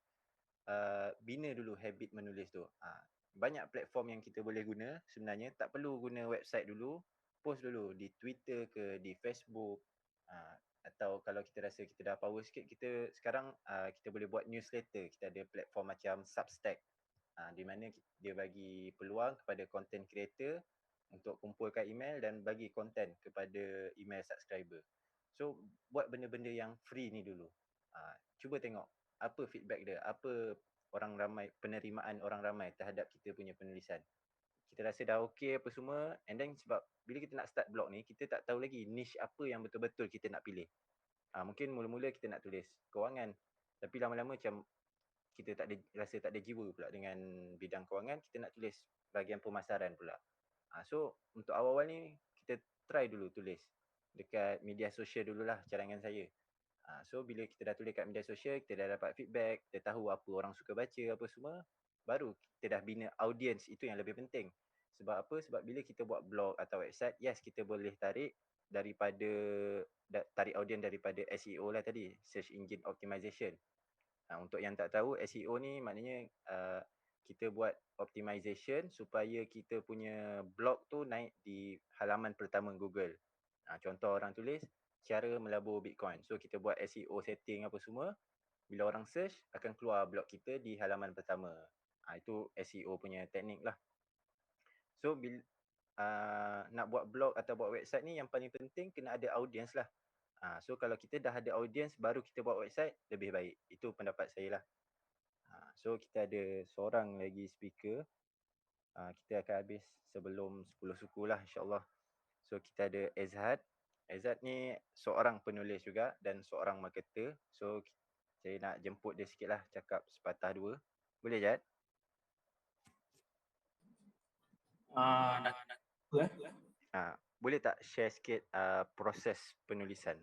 bina dulu habit menulis tu. Banyak platform yang kita boleh guna sebenarnya. Tak perlu guna website dulu, post dulu di Twitter ke, di Facebook. Atau kalau kita rasa kita dah power sikit, kita sekarang kita boleh buat newsletter. Kita ada platform macam Substack, di mana dia bagi peluang kepada content creator untuk kumpulkan email dan bagi content kepada email subscriber. So buat benda-benda yang free ni dulu. Cuba tengok apa feedback dia, apa penerimaan orang ramai terhadap kita punya penulisan. Kita rasa dah okey apa semua, and then sebab bila kita nak start blog ni, kita tak tahu lagi niche apa yang betul-betul kita nak pilih. Mungkin mula-mula kita nak tulis kewangan, tapi lama-lama macam kita rasa tak ada jiwa pula dengan bidang kewangan, kita nak tulis bahagian pemasaran pula. So untuk awal-awal ni kita try dulu tulis dekat media sosial dululah cadangan saya. So bila kita dah tulis kat media sosial, kita dah dapat feedback, kita tahu apa orang suka baca apa semua, baru kita dah bina audience. Itu yang lebih penting. Sebab apa? Sebab bila kita buat blog atau website, yes kita boleh tarik audience daripada SEO lah tadi, search engine optimization. Untuk yang tak tahu, SEO ni maknanya kita buat optimization supaya kita punya blog tu naik di halaman pertama Google. Contoh orang tulis cara melabur Bitcoin. So kita buat SEO setting apa semua. Bila orang search akan keluar blog kita di halaman pertama. Itu SEO punya teknik lah. So bila nak buat blog atau buat website ni yang paling penting kena ada audience lah. So kalau kita dah ada audience baru kita buat website lebih baik. Itu pendapat saya lah. So kita ada seorang lagi speaker. Kita akan habis sebelum 10 suku lah insyaAllah. So kita ada Ezhad. Ezhad ni seorang penulis juga dan seorang marketer. So saya nak jemput dia sikit lah cakap sepatah dua. Boleh Ezhad? Boleh tak share sikit proses penulisan?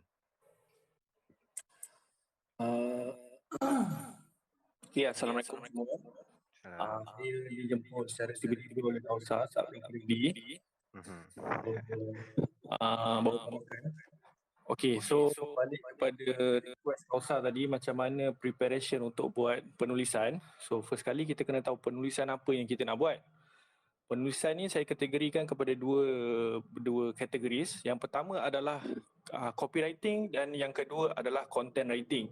Okay, Assalamualaikum semua. Saya dijemput secara tiba-tiba oleh Kausa saat berhenti. Okay, so balik kepada request Kausa tadi, macam mana preparation untuk buat penulisan. So first kali kita kena tahu penulisan apa yang kita nak buat. Penulisan ni saya kategorikan kepada dua kategoris. Yang pertama adalah copywriting dan yang kedua adalah content writing.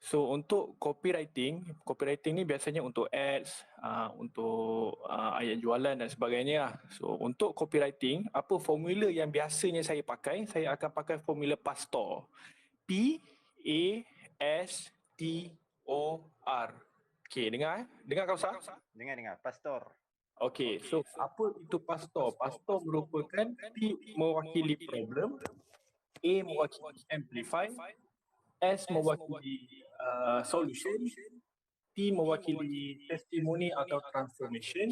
So untuk copywriting ni biasanya untuk ads, untuk ayat jualan dan sebagainya lah. So untuk copywriting, apa formula yang biasanya saya pakai? Saya akan pakai formula PASTOR. PASTOR. Okay, dengar Dengar Kausar? Dengar, pastor. Okay, so apa itu PASTOR? PASTOR merupakan P mewakili problem, A mewakili amplify, S mewakili solution, T mewakili testimoni atau transformation,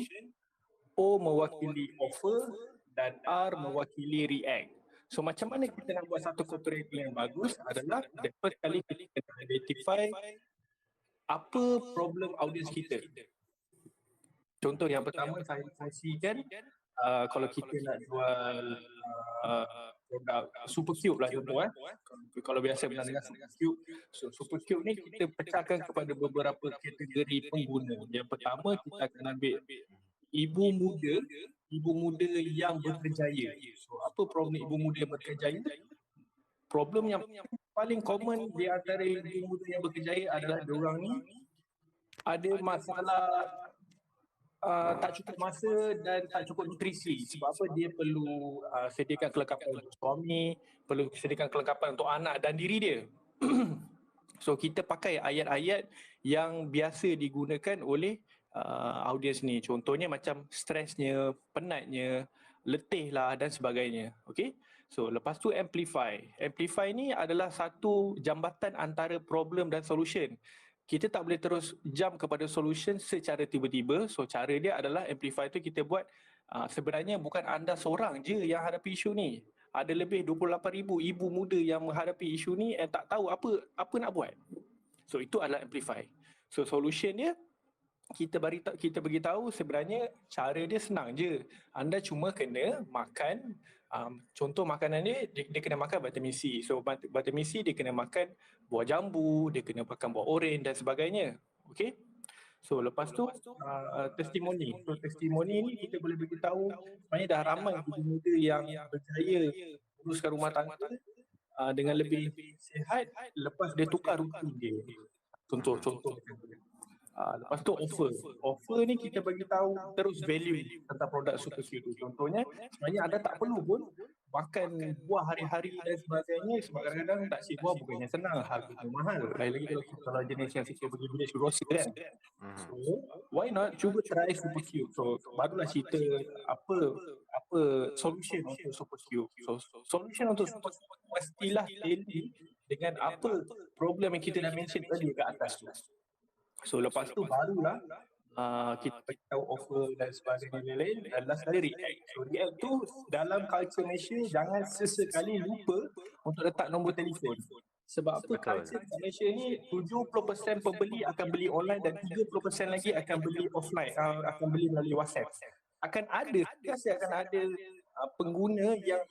O mewakili offer, dan R mewakili react. So macam mana kita nak buat satu copywriting yang bagus adalah first kali kita kena identify apa problem audience kita. Contoh yang pertama saya kongsikan, kalau kita nak jual produk super cube lah contoh kalau biasa pernah dengar super cube. So super cube ni kita pecahkan kepada beberapa kategori pengguna. Yang pertama kita akan ambil ibu muda yang berkerjaya. So apa problem ibu muda yang berkerjaya? Problem yang paling common di antara ibu muda yang berkerjaya adalah diorang ni ada masalah tak cukup masa dan tak cukup nutrisi. Sebab apa? Dia perlu sediakan kelengkapan untuk suami, perlu sediakan kelengkapan untuk anak dan diri dia. So kita pakai ayat-ayat yang biasa digunakan oleh audiens ni. Contohnya macam stresnya, penatnya, letih lah dan sebagainya. Okay? So lepas tu amplify. Amplify ni adalah satu jambatan antara problem dan solution. Kita tak boleh terus jump kepada solution secara tiba-tiba. So cara dia adalah amplify tu kita buat sebenarnya bukan anda seorang je yang hadapi isu ni. Ada lebih 28,000 ibu muda yang menghadapi isu ni dan tak tahu apa nak buat. So itu adalah amplify. So solution dia kita beritahu sebenarnya cara dia senang je. Anda cuma kena makan contoh makanan dia kena makan vitamin C. So vitamin C dia kena makan buah jambu, dia kena makan buah oren dan sebagainya. Okay? So lepas tu testimoni. So testimoni ni kita boleh beritahu sebenarnya dah ramai ibu muda yang berjaya uruskan rumah tangga dengan lebih sihat lepas dia tukar rutin dia. Contoh macam tu. Lepas tu offer ni kita bagi tahu terus value tentang produk super cute tu. Contohnya sebenarnya anda tak perlu pun makan buah hari-hari dan sebagainya sebab kadang-kadang tak si buah bukannya senang, harganya mahal. Lagi-lagi kalau jenis yang suka pergi village grocer kan. So why not cuba try super cute. So barulah cerita apa solution untuk super cute. So solution untuk super cute pastilah daily dengan apa problem yang kita dah mention tadi kat atas tu. So lepas tu barulah kita beritahu offer dan sebagainya lain dan last kali react. So react tu dalam culture Malaysia jangan sesekali lupa untuk letak nombor telefon. Sebab apa culture kat Malaysia ni 70% pembeli akan beli online dan 30% lagi akan beli offline, akan beli melalui WhatsApp. Akan ada pengguna yang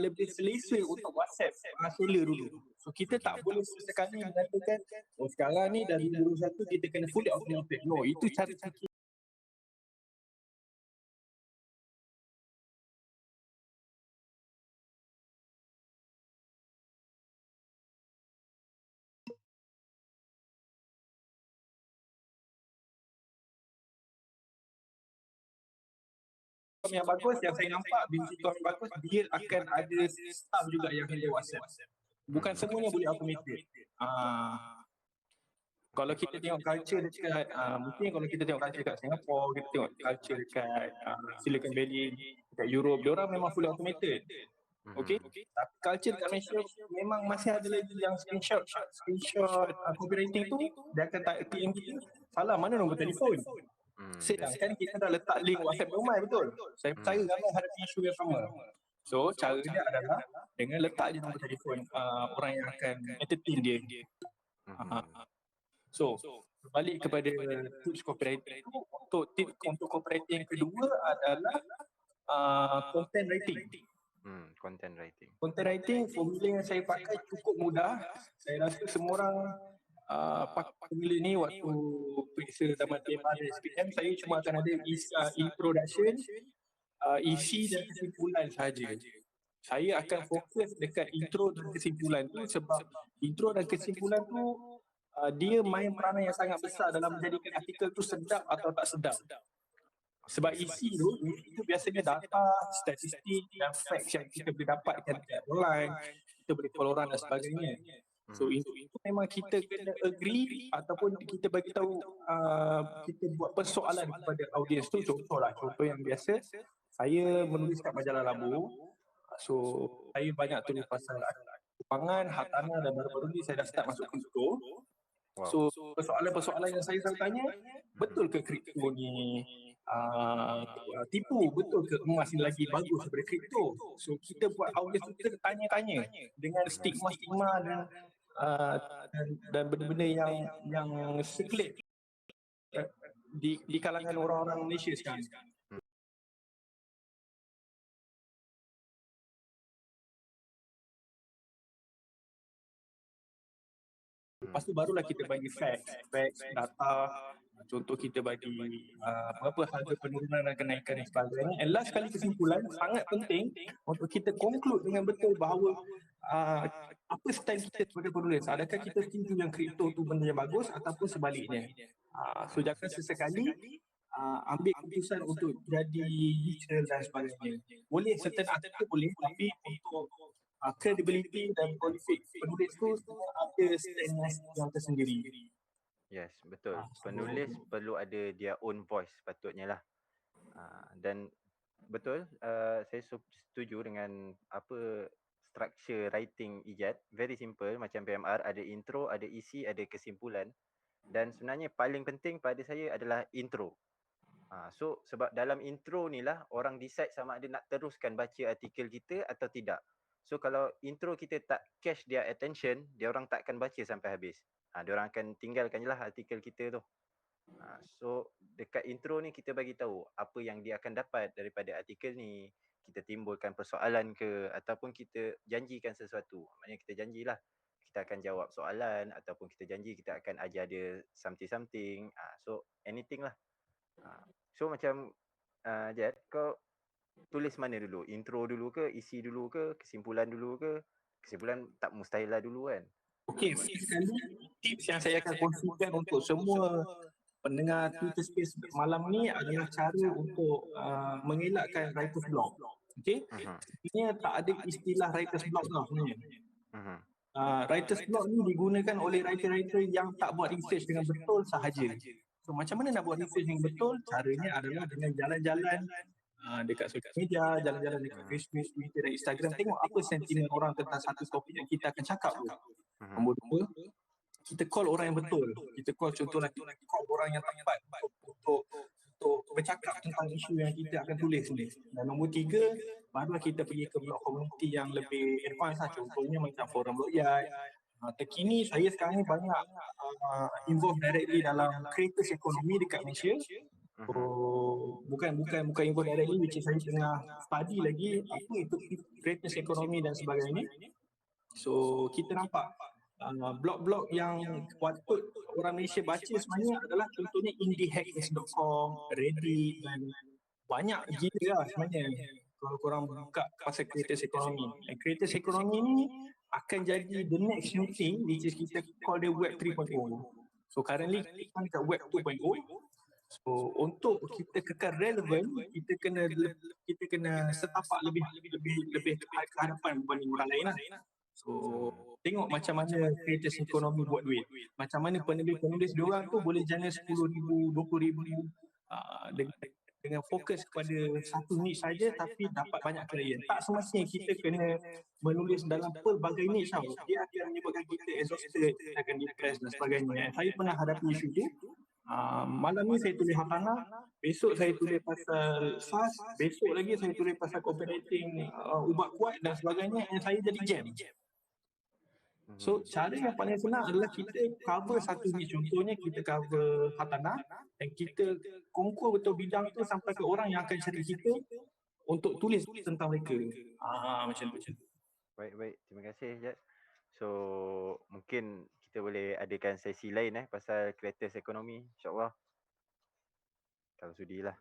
lebih selesa untuk WhatsApp seller dulu. So kita tak boleh sesekali mengatakan sekarang ni dari 2021 kita kena fully automated. No, itu cara fikir. Yang bagus yang saya nampak Digital yang bagus dia akan ada staff juga yang handle WhatsApp. Bukan semuanya boleh automated. Kalau kita tengok culture dekat mungkin kalau kita tengok culture dekat Singapore, kita tengok culture dekat Silicon Valley, dekat Europe, dia orang memang fully automated. Okay? Tapi culture dekat Malaysia memang masih ada lagi yang screenshot copywriting tu dia akan claim kita salah mana nombor telefon. Sedangkan kita dah letak link WhatsApp rumah, betul? Saya percaya ramai hadapi isu yang sama. So cara dia adalah dengan letak je nombor telefon orang yang akan entertain dia. So balik kepada tips copywriting tu, untuk copywriting yang kedua adalah content writing. Content writing formula yang saya pakai cukup mudah. Saya rasa semua orang pakai formula ni waktu periksa tamat TMA dan SPM. Saya cuma akan ada introduction, isi dan kesimpulan sahaja. Saya akan fokus dekat intro dan kesimpulan tu sebab intro dan kesimpulan tu dia main peranan yang sangat besar dalam menjadikan artikel tu sedap atau tak sedap. Sebab isi tu biasanya data, statistik dan facts yang kita boleh dapatkan dekat online, kita boleh follow orang dan sebagainya. So itu memang kita kena agree ataupun kita bagi tahu kita buat persoalan kepada audiens tu. Contoh yang biasa, saya menulis kat majalah Labu. So saya banyak tulis pasal kewangan, hartanah dan baru-baru ni saya dah start masuk kripto. So persoalan-persoalan yang saya selalu tanya, betul ke kripto ni tipu, betul ke emas ni lagi bagus daripada kripto? So kita buat audiens tu kita tanya-tanya dengan stigma-stigma dan benda-benda yang circulate di kalangan orang-orang Malaysia sekarang. Lepas tu barulah kita bagi facts, data. Contoh kita bagi berapa harga penurunan dan kenaikan dan sebagainya. And last kali kesimpulan, sangat penting untuk kita conclude dengan betul bahawa apa stand kita sebagai penulis. Adakah kita setuju yang kripto tu benda yang bagus ataupun sebaliknya. So jangan sesekali ambil keputusan untuk jadi literal dan sebagainya. Boleh certain artikel boleh, tapi untuk credibility dan prolific penulis tu ada stand yang tersendiri. Yes, betul. Penulis perlu ada dia own voice sepatutnya lah. Dan betul, saya setuju dengan apa structure writing ijat. Very simple, macam PMR, ada intro, ada isi, ada kesimpulan. Dan sebenarnya paling penting pada saya adalah intro. So sebab dalam intro ni lah orang decide sama ada nak teruskan baca artikel kita atau tidak. So kalau intro kita tak catch their attention, dia orang tak akan baca sampai habis. Dia orang akan tinggalkan je lah artikel kita tu. So dekat intro ni kita bagi tahu apa yang dia akan dapat daripada artikel ni. Kita timbulkan persoalan ke ataupun kita janjikan sesuatu. Maknanya kita janjilah kita akan jawab soalan ataupun kita janji kita akan ajar dia something. So anything lah. So macam Jad, kau tulis mana dulu? Intro dulu ke, isi dulu ke, kesimpulan dulu ke? Kesimpulan tak mustahil lah dulu kan. Okey, sekali tips yang saya akan kongsikan untuk semua pendengar Twitter Space malam ni adalah cara untuk mengelakkan writer's block. Okey? Sebenarnya tak ada istilah writer's block tau sebenarnya. Writer's block ni digunakan oleh writer-writer yang tak buat research dengan betul sahaja. So macam mana nak buat research yang betul? Caranya adalah dengan jalan-jalan dekat social media, jalan-jalan dekat Facebook, Twitter dan Instagram, tengok apa sentimen orang tentang satu topik yang kita akan cakap tu. Nombor dua, kita call orang yang betul. Kita call contohnya call orang yang tepat untuk bercakap tentang isu yang kita akan tulis ni. Dan nombor tiga, barulah kita pergi ke blog community yang lebih advance lah. Contohnya macam forum Lokyat. Terkini saya sekarang ni banyak involve directly dalam creators economy dekat Malaysia. So, bukan involve directly, which is saya tengah study lagi apa itu creators economy dan sebagainya. So kita nampak blog-blog yang patut orang Malaysia baca sebenarnya adalah contohnya indiehackers.com, Reddit dan banyak gila lah sebenarnya kalau korang buka pasal creators economy. Creators economy ni akan jadi the next new thing, which is kita call dia web 3.0. So currently kita dekat web 2.0. So untuk kita kekal relevan, kita kena setapak lebih ke hadapan berbanding orang lain lah. So tengok macam mana creators ekonomi buat duit. Macam mana penulis-penulis diorang tu boleh jana 10,000, 20,000 dengan fokus kepada satu niche saja tapi dapat banyak klien. Tak semestinya kita kena menulis dalam pelbagai niche tau. Dia akan menyebabkan kita exhausted, kita akan depressed dan sebagainya. Saya pernah hadapi isu tu. Malam ni saya tulis hartanah, besok saya tulis pasal SaaS, besok lagi saya tulis pasal copywriting, ubat kuat dan sebagainya, yang saya jadi jam. So cara yang paling senang adalah kita cover satu niche. Contohnya kita cover hartanah dan kita konkur betul bidang tu sampai ke orang yang akan cari kita untuk tulis tentang mereka. Macam tu. Baik. Terima kasih Jad. So mungkin kita boleh adakan sesi lain pasal creators ekonomi, insyaAllah. Kalau sudilah.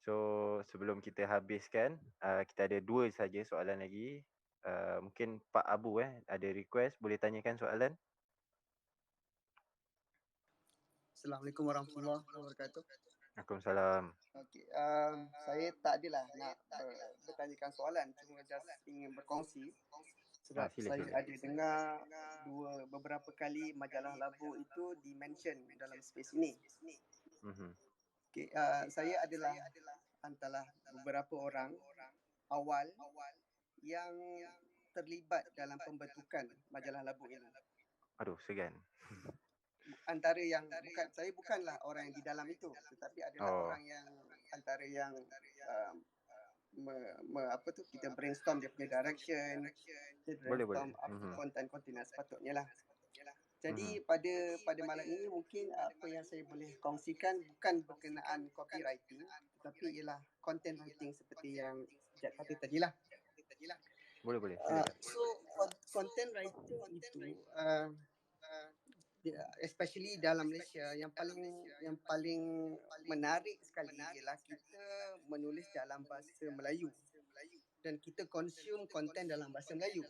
So sebelum kita habiskan, kita ada 2 saja soalan lagi. Mungkin Pak Abu ada request, boleh tanyakan soalan? Assalamualaikum warahmatullahi wabarakatuh. Waalaikumsalam. Okey, saya tak adalah nak bertanyakan soalan, cuma just ingin berkongsi sebab saya ada dengar beberapa kali majalah Labu itu di-mention dalam space ini. Okey, saya adalah antara beberapa orang awal yang terlibat dalam pembentukan majalah Labu ini. Aduh, segan. Antara yang saya bukanlah orang yang di dalam itu, tetapi adalah orang yang antara yang kita brainstorm dia punya direction, kita brainstorm apa konten-konten yang sepatutnya lah. Jadi pada malam ini mungkin apa yang saya boleh kongsikan bukan berkenaan copywriting, tetapi ialah content writing seperti yang Jad kata tadilah. Boleh. So content writing itu especially dalam Malaysia yang paling menarik sekali ialah kita menulis dalam bahasa Melayu dan kita consume konten dalam bahasa Melayu.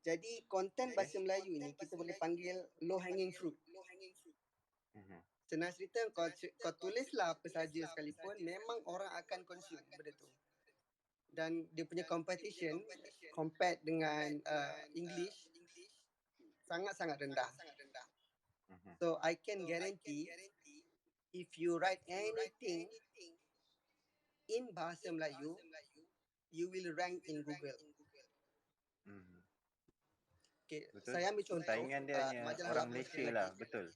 Jadi konten bahasa Melayu ini kita boleh panggil low hanging fruit. Senang cerita, kau tulislah apa saja sekalipun memang orang akan consume benda tu. Dan dia punya competition compared dengan English sangat-sangat rendah. So I can guarantee if you write anything in bahasa Melayu, you will rank in Google. Okay, saya ambil contoh. Saingan dia hanya orang Malaysia lah. Betul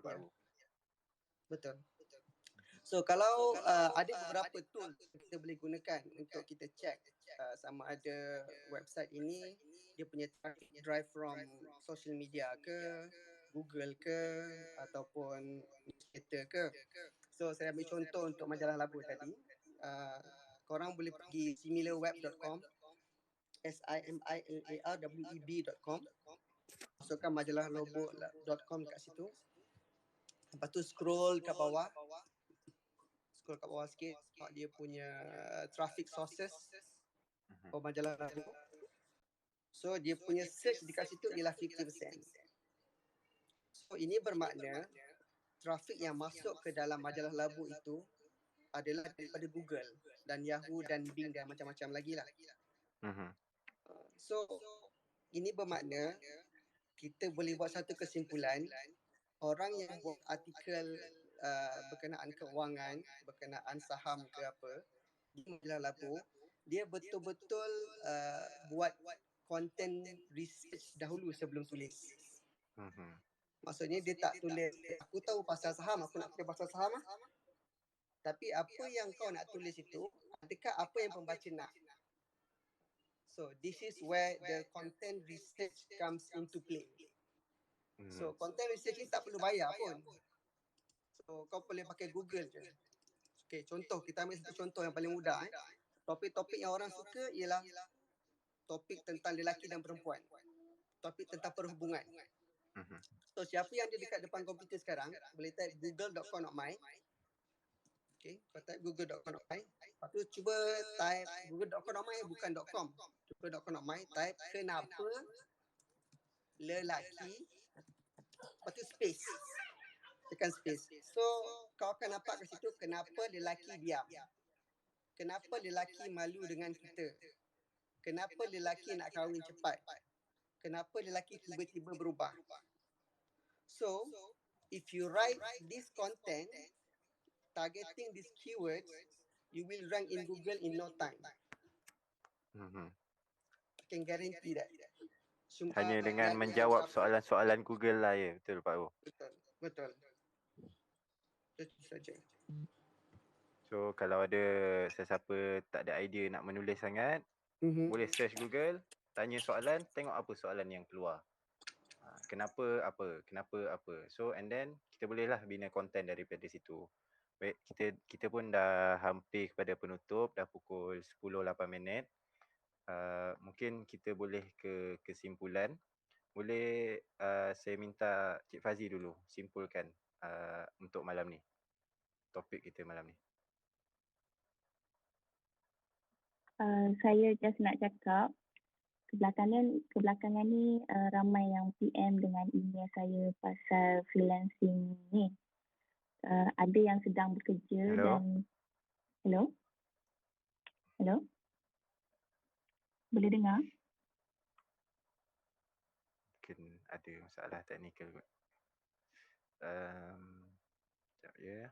Pak Abu. Betul. So kalau ada beberapa tool kita boleh gunakan untuk kita check sama ada website ini dia punya traffic drive from social media ke, Google ke, ataupun newsletter ke. So saya ambil contoh untuk majalah Labu tadi. Korang boleh pergi similarweb.com, similarweb.com, masukkan majalahlobo.com kat situ. Lepas tu scroll kat bawah sikit, dia punya traffic sources majalah Labu. So dia punya search dekat situ ialah 50%. So ini bermakna trafik yang masuk ke dalam majalah Labu itu adalah daripada Google dan Yahoo dan Bing dan macam-macam lagi lah. So ini bermakna kita boleh buat satu kesimpulan, orang yang buat artikel berkenaan keuangan, berkenaan saham ke apa di majalah Labu, dia betul-betul buat content research dahulu sebelum tulis. Maksudnya dia tak tulis, aku tahu pasal saham, aku nak tulis pasal saham lah. Tapi apa yang kau nak tulis itu, adakah apa yang pembaca nak? So this is where the content research comes into play. So content research ni tak perlu bayar pun. So kau boleh pakai Google je. Okay, contoh, kita ambil satu contoh yang paling mudah. Topik-topik yang orang suka ialah topik tentang lelaki dan perempuan. Topik tentang perhubungan. So siapa yang ada dekat depan komputer sekarang boleh type google.com.my. Okay, kau type google.com.my. Lepas tu cuba type google.com.my bukan .com. Cuba.com.my, type kenapa lelaki, lepas tu space. Tekan space. So kau akan nampak kat situ kenapa lelaki diam. Kenapa lelaki malu dengan kita. Kenapa lelaki nak kahwin cepat. Kenapa lelaki tiba-tiba berubah. So if you write this content targeting these keywords, you will rank in Google in no time. I can guarantee that. Hanya dengan menjawab soalan-soalan Google lah ya. Betul Pak Abu? Betul. Itu saja. So kalau ada sesiapa tak ada idea nak menulis sangat, boleh search Google, tanya soalan, tengok apa soalan yang keluar. Kenapa apa. So and then kita bolehlah bina konten daripada situ. Baik, kita pun dah hampir kepada penutup, dah pukul 10.08. Mungkin kita boleh ke kesimpulan. Boleh saya minta Cik Fazi dulu simpulkan untuk malam ni. Topik kita malam ni. Saya just nak cakap kebelakangan ni ramai yang PM dengan email saya pasal freelancing ni. Ada yang sedang bekerja dan hello? Boleh dengar? Mungkin ada masalah teknikal kot. Sekejap ya.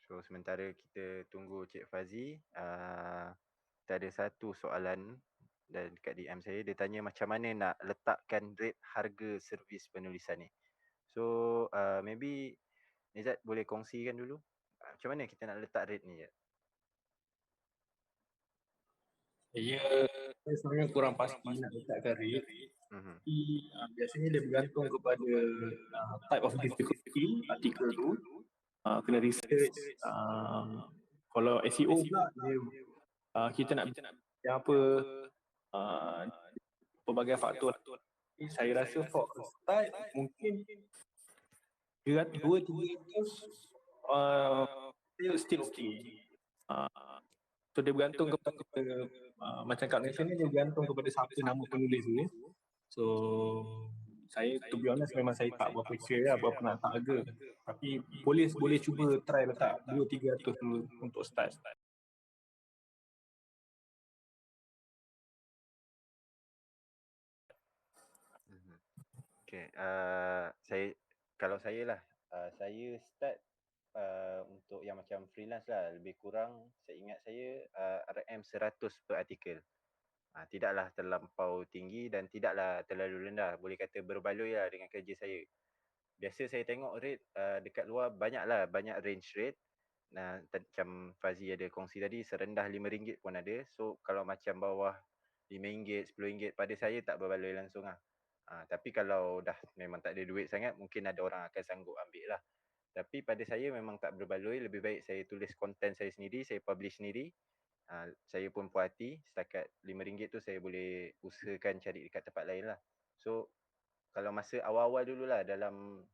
So sementara kita tunggu Cik Fazi, kita ada satu soalan dan dekat DM saya, dia tanya macam mana nak letakkan rate harga servis penulisan ni. So maybe Nizat boleh kongsikan dulu macam mana kita nak letak rate ni je. Saya sebenarnya kurang pasti nak letakkan rate. Tapi biasanya dia bergantung kepada type of difficulty artikel tu. Kena research. Kalau SEO pula kita nak yang apa pelbagai faktor. Saya rasa for start mungkin 2-300 still okay. So dia bergantung kepada macam kat Malaysia ni dia bergantung kepada siapa nama penulis tu. So saya to be honest memang saya tak berapa sure lah berapa nak letak harga. Tapi boleh cuba try letak 2-300 dulu untuk start. Okay, kalau saya lah, saya start untuk yang macam freelance lah, lebih kurang saya ingat saya RM 100 per artikel. Tidaklah terlampau tinggi dan tidaklah terlalu rendah. Boleh kata berbaloi lah dengan kerja saya. Biasa saya tengok rate dekat luar banyak range rate. Macam Fazi ada kongsi tadi, serendah RM5 pun ada. So kalau macam bawah RM5, RM10, pada saya tak berbaloi langsung lah. Tapi kalau dah memang tak ada duit sangat, mungkin ada orang akan sanggup ambil lah. Tapi pada saya memang tak berbaloi, lebih baik saya tulis konten saya sendiri, saya publish sendiri. Saya pun puas hati, setakat RM5 tu saya boleh usahakan cari dekat tempat lain lah. So kalau masa awal-awal dululah dalam